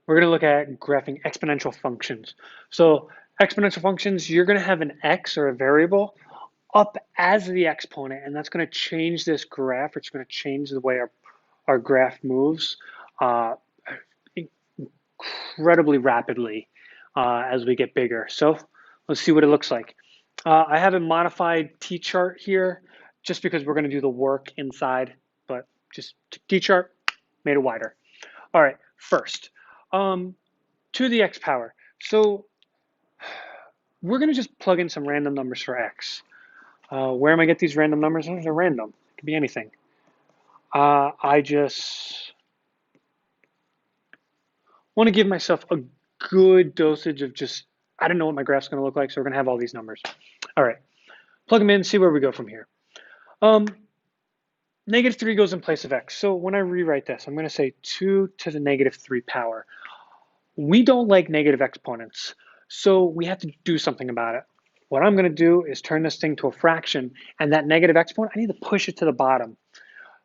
We're going to look at graphing exponential functions. So exponential functions, you're going to have an x or a variable up as the exponent, and that's going to change this graph. It's going to change the way our graph moves uh, incredibly rapidly as we get bigger. So let's see what it looks like. I have a modified t-chart here just because we're going to do the work inside, but just t-chart, made it wider. All right, first, to the x power. So we're going to just plug in some random numbers for x. Where am I get these random numbers? They're random. It could be anything. I just want to give myself a good dosage of just, I don't know what my graph's going to look like, so we're going to have all these numbers. All right, plug them in, see where we go from here. -3 goes in place of x. So when I rewrite this, I'm going to say 2 to the -3 power. We don't like negative exponents, so we have to do something about it. What I'm going to do is turn this thing to a fraction, and that negative exponent, I need to push it to the bottom.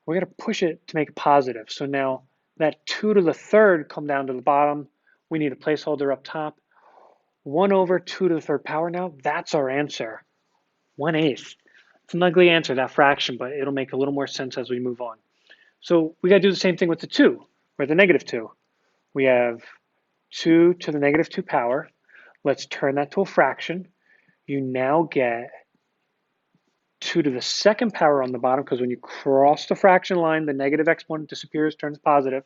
We're going to push it to make it positive. So now that 2 to the third come down to the bottom. We need a placeholder up top. 1 over 2 to the third power now, that's our answer. 1/8. It's an ugly answer, that fraction, but it'll make a little more sense as we move on. So we got to do the same thing with the 2, or the -2. We have 2 to the -2 power. Let's turn that to a fraction. You now get 2 to the second power on the bottom, because when you cross the fraction line, the negative exponent disappears, turns positive,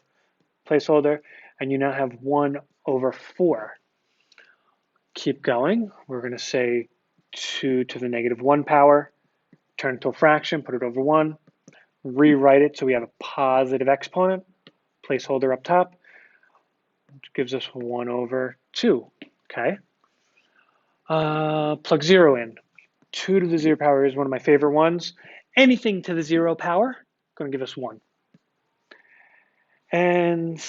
placeholder, and you now have 1 over 4. Keep going. We're going to say 2 to the -1 power, turn it to a fraction, put it over 1, rewrite it so we have a positive exponent, placeholder up top, which gives us 1 over 2. Okay. Plug 0 in. 2 to the 0 power is one of my favorite ones. Anything to the 0 power, going to give us 1. And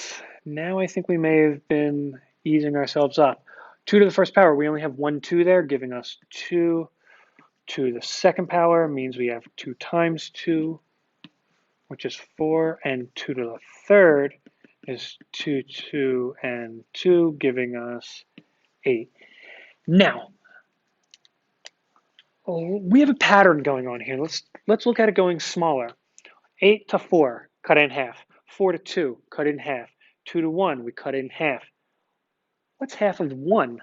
now I think we may have been easing ourselves up. 2 to the first power, we only have 1 2 there, giving us 2. 2 to the second power means we have 2 times 2, which is 4, and 2 to the third is 2, 2, and 2, giving us 8. Now, we have a pattern going on here. Let's look at it going smaller. 8 to 4, cut it in half. 4 to 2, cut it in half. 2 to 1, we cut it in half. What's half of 1?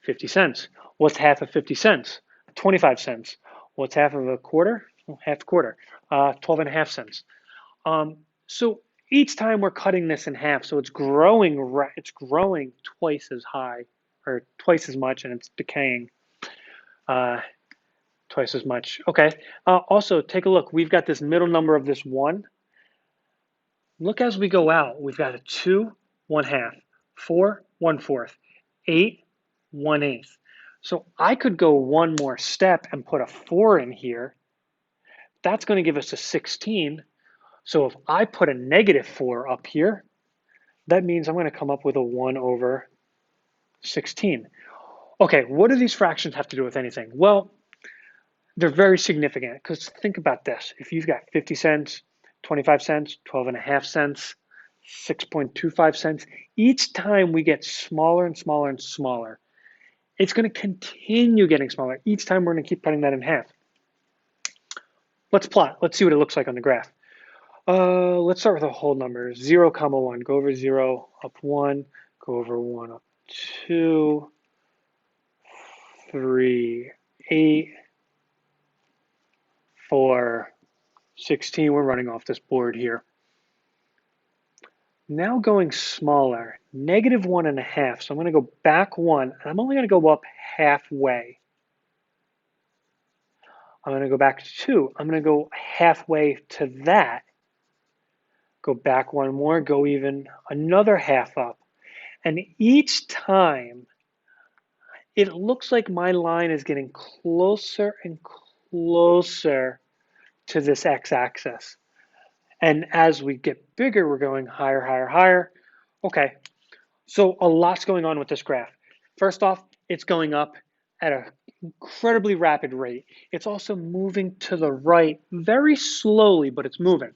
50 cents. What's half of 50 cents? 25 cents. What's half of a quarter? Well, half a quarter. 12 and a half cents. So each time we're cutting this in half, so it's growing twice as high, or twice as much, and it's decaying twice as much. Okay. Also, take a look. We've got this middle number of this 1. Look as we go out. We've got a 2, 1/2, 4, 1/4, 8, 1/8. So I could go one more step and put a 4 in here. That's going to give us a 16. So if I put a -4 up here, that means I'm going to come up with a 1 over 16. Okay, what do these fractions have to do with anything? Well, they're very significant, because think about this. If you've got 50 cents, 25 cents, 12 and a half cents, 6.25 cents, each time we get smaller and smaller and smaller, it's going to continue getting smaller. Each time we're going to keep cutting that in half. Let's plot. Let's see what it looks like on the graph. Let's start with a whole number. 0, 1. Go over 0, up 1. Go over 1, up 2, 3, 8, 4, 16. We're running off this board here. Now going smaller, -1.5. So I'm going to go back 1, and I'm only going to go up halfway. I'm going to go back to 2. I'm going to go halfway to that. Go back 1 more, go even another half up. And each time, it looks like my line is getting closer and closer to this x-axis. And as we get bigger, we're going higher, higher, higher. Okay, so a lot's going on with this graph. First off, it's going up at an incredibly rapid rate. It's also moving to the right very slowly, but it's moving.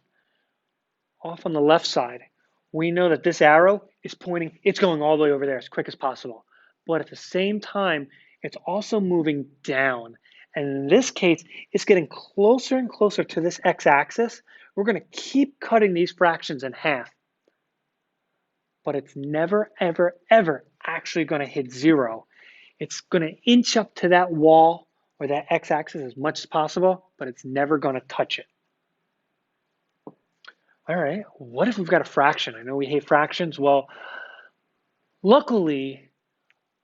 Off on the left side, we know that this arrow is pointing, it's going all the way over there as quick as possible. But at the same time, it's also moving down. And in this case, it's getting closer and closer to this x-axis. We're going to keep cutting these fractions in half. But it's never, ever, ever actually going to hit 0. It's going to inch up to that wall or that x-axis as much as possible, but it's never going to touch it. All right, what if we've got a fraction? I know we hate fractions. Well, luckily,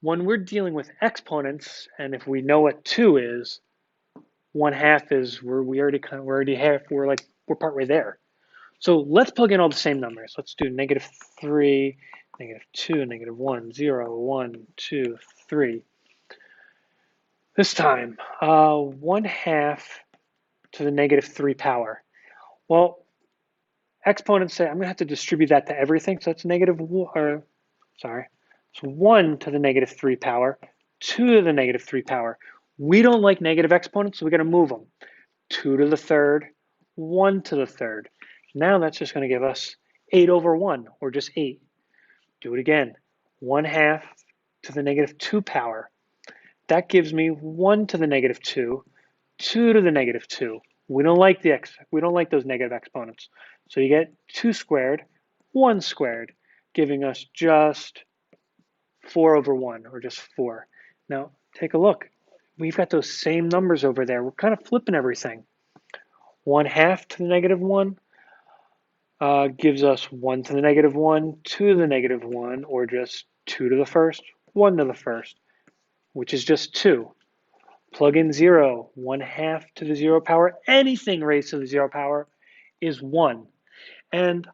when we're dealing with exponents, and if we know what 2 is, 1/2 is we're partway there. So let's plug in all the same numbers. Let's do -3, -2, -1, 0, 1, 2, 3. This time, 1/2 to the -3 power. Well, exponents say I'm going to have to distribute that to everything. So it's it's 1 to the -3 power, 2 to the -3 power. We don't like negative exponents, so we got to move them. 2 to the third, 1 to the third. Now that's just going to give us 8 over 1, or just 8. Do it again. 1/2 to the -2 power. That gives me 1 to the -2, 2 to the -2. We don't like those negative exponents. So you get 2 squared, 1 squared, giving us just 4 over 1, or just 4. Now, take a look. We've got those same numbers over there. We're kind of flipping everything. 1/2 to the -1 gives us 1 to the -1, 2 to the -1, or just 2 to the first, 1 to the first, which is just 2. Plug in 0, 1/2 to the 0 power, anything raised to the 0 power is 1. And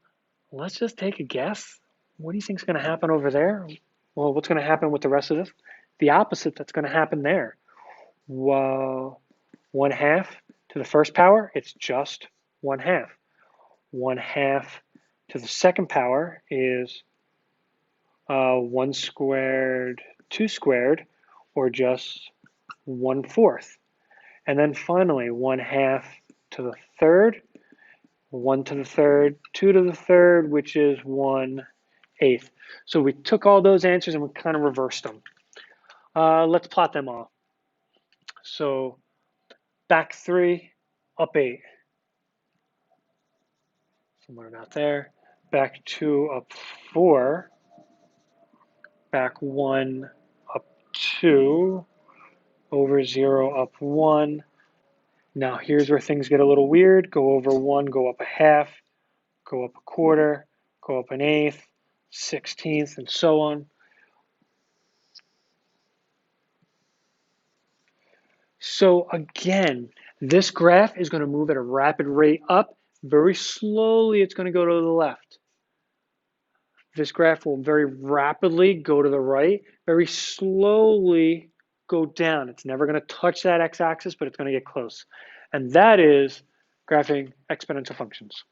let's just take a guess. What do you think is going to happen over there? Well, what's going to happen with the rest of this? The opposite that's going to happen there. Well, 1/2 to the first power, it's just 1/2. 1/2 to the second power is 1 squared, 2 squared, or just 1/4. And then finally, 1/2 to the third, 1 to the third, 2 to the third, which is 1/8. So we took all those answers and we kind of reversed them. Let's plot them all. So back 3, up 8. Somewhere about there. Back 2, up 4. Back 1, up 2. Over 0, up 1. Now here's where things get a little weird. Go over 1, go up 1/2, go up 1/4, go up 1/8, 16th, and so on. So again, this graph is going to move at a rapid rate up. Very slowly, it's going to go to the left. This graph will very rapidly go to the right, very slowly go down. It's never going to touch that x-axis, but it's going to get close. And that is graphing exponential functions.